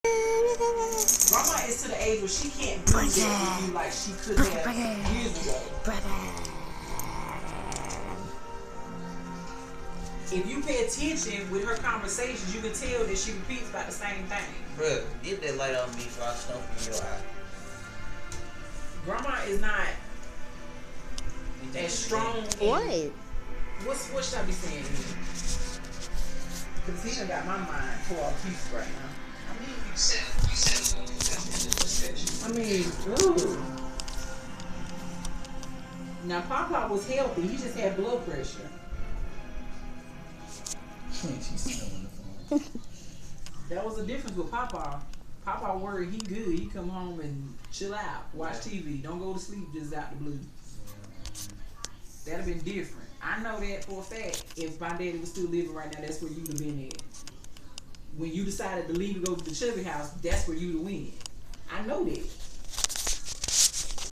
Grandma is to the age where she can't do that with you like she could have years ago. If you pay attention with her conversations, you can tell that she repeats about the same thing. Bruh, get that light on me before I stump in your eye. Grandma is not as strong. What should I be saying here? Because he done got my mind full of peace right now. Ooh. Now, Papa was healthy. He just had blood pressure. She's still on the phone. That was the difference with Papa. Papa worried he good. He come home and chill out, watch TV. Don't go to sleep just out the blue. That'd have been different. I know that for a fact. If my daddy was still living right now, that's where you'd have been at. When you decided to leave and go to the Chubby house, that's where you'd have went. I know that.